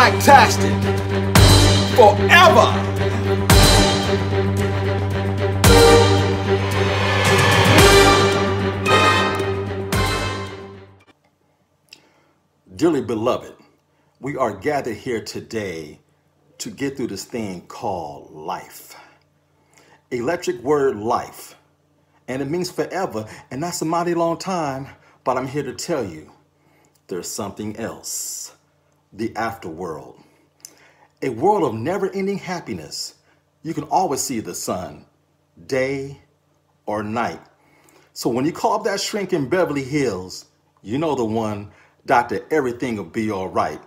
Blacktastic forever. Dearly beloved, we are gathered here today to get through this thing called life. Electric word life, and it means forever, and that's a mighty long time, but I'm here to tell you there's something else. The afterworld. A world of never-ending happiness. You can always see the sun, day or night. So when you call up that shrink in Beverly Hills, you know the one, Dr. Everything will be all right.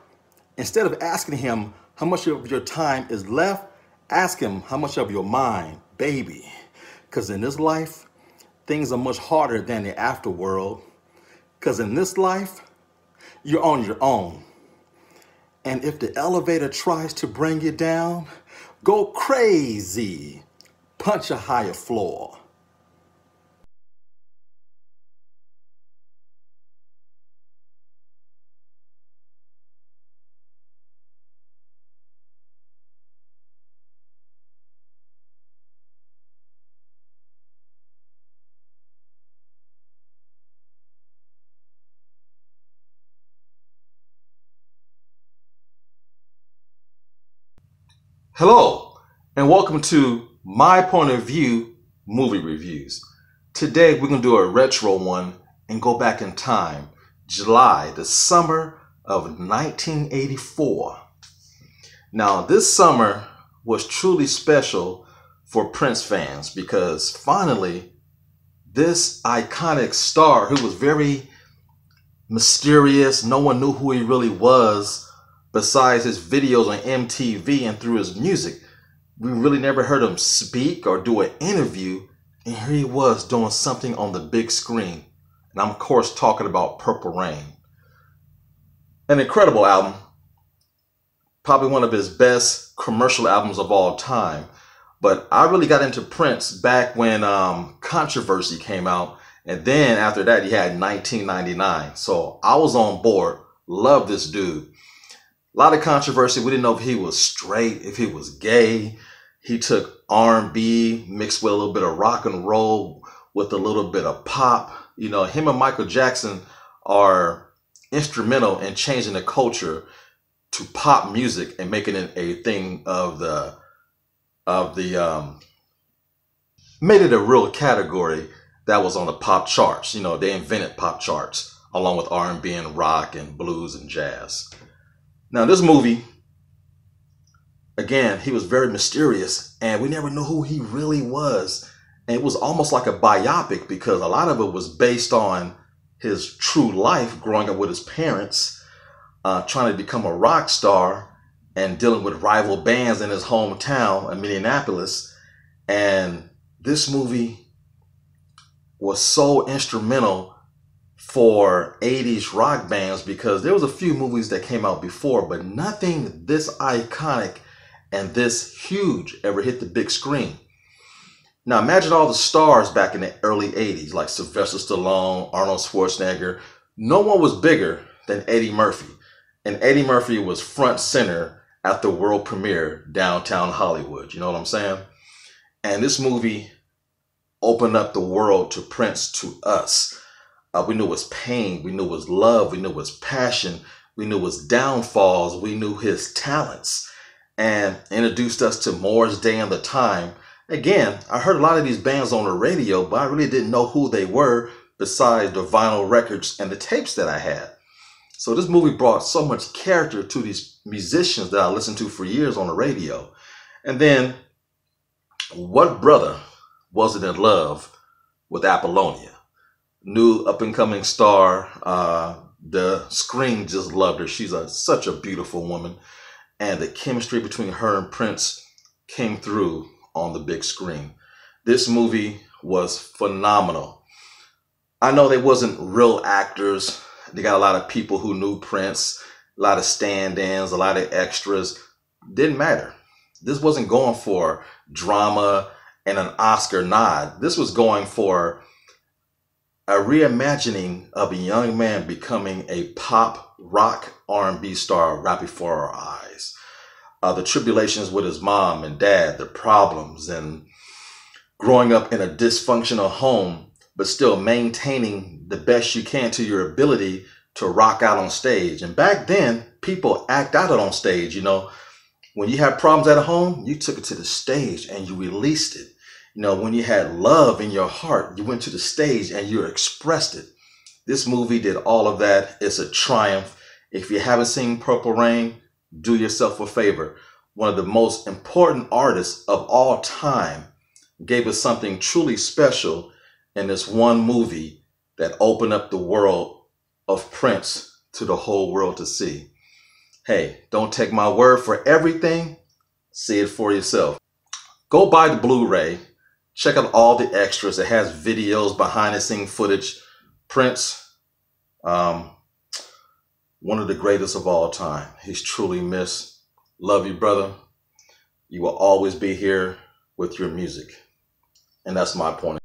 Instead of asking him how much of your time is left, ask him how much of your mind, baby. Because in this life, things are much harder than the afterworld. Because in this life, you're on your own. And if the elevator tries to bring you down, go crazy. Punch a higher floor. Hello, and welcome to My Point of View Movie Reviews. Today we're going to do a retro one and go back in time, July, the summer of 1984. Now this summer was truly special for Prince fans because finally this iconic star who was very mysterious, no one knew who he really was, besides his videos on MTV and through his music. We really never heard him speak or do an interview, and here he was doing something on the big screen. And I'm of course talking about Purple Rain. An incredible album, probably one of his best commercial albums of all time. But I really got into Prince back when Controversy came out, and then after that he had 1999. So I was on board, loved this dude. A lot of controversy. We didn't know if he was straight, if he was gay. He took R&B mixed with a little bit of rock and roll with a little bit of pop. You know, him and Michael Jackson are instrumental in changing the culture to pop music and making it a thing made it a real category that was on the pop charts. You know, they invented pop charts along with R&B and rock and blues and jazz. Now this movie, again, he was very mysterious and we never knew who he really was. And it was almost like a biopic because a lot of it was based on his true life growing up with his parents, trying to become a rock star and dealing with rival bands in his hometown in Minneapolis. And this movie was so instrumental for 80s rock bands because there was a few movies that came out before, but nothing this iconic and this huge ever hit the big screen. Now imagine all the stars back in the early 80s like Sylvester Stallone, Arnold Schwarzenegger. No one was bigger than Eddie Murphy. And Eddie Murphy was front center at the world premiere downtown Hollywood. You know what I'm saying? And this movie opened up the world to Prince to us. We knew his pain, we knew his love, we knew his passion, we knew his downfalls, we knew his talents, and introduced us to Moore's Day and the Time. Again, I heard a lot of these bands on the radio, but I really didn't know who they were besides the vinyl records and the tapes that I had. So this movie brought so much character to these musicians that I listened to for years on the radio. And then, what brother wasn't in love with Apollonia? New up-and-coming star. The screen just loved her. She's such a beautiful woman. And the chemistry between her and Prince came through on the big screen. This movie was phenomenal. I know they wasn't real actors. They got a lot of people who knew Prince, a lot of stand-ins, a lot of extras. Didn't matter. This wasn't going for drama and an Oscar nod. This was going for a reimagining of a young man becoming a pop rock R&B star right before our eyes. The tribulations with his mom and dad, the problems, and growing up in a dysfunctional home, but still maintaining the best you can to your ability to rock out on stage. And back then, people act out on stage. You know, when you had problems at home, you took it to the stage and you released it. You know, when you had love in your heart, you went to the stage and you expressed it. This movie did all of that. It's a triumph. If you haven't seen Purple Rain, do yourself a favor. One of the most important artists of all time gave us something truly special in this one movie that opened up the world of Prince to the whole world to see. Hey, don't take my word for everything. See it for yourself. Go buy the Blu-ray. Check out all the extras. It has videos, behind the scene footage. Prince, one of the greatest of all time. He's truly missed. Love you, brother. You will always be here with your music. And that's my point.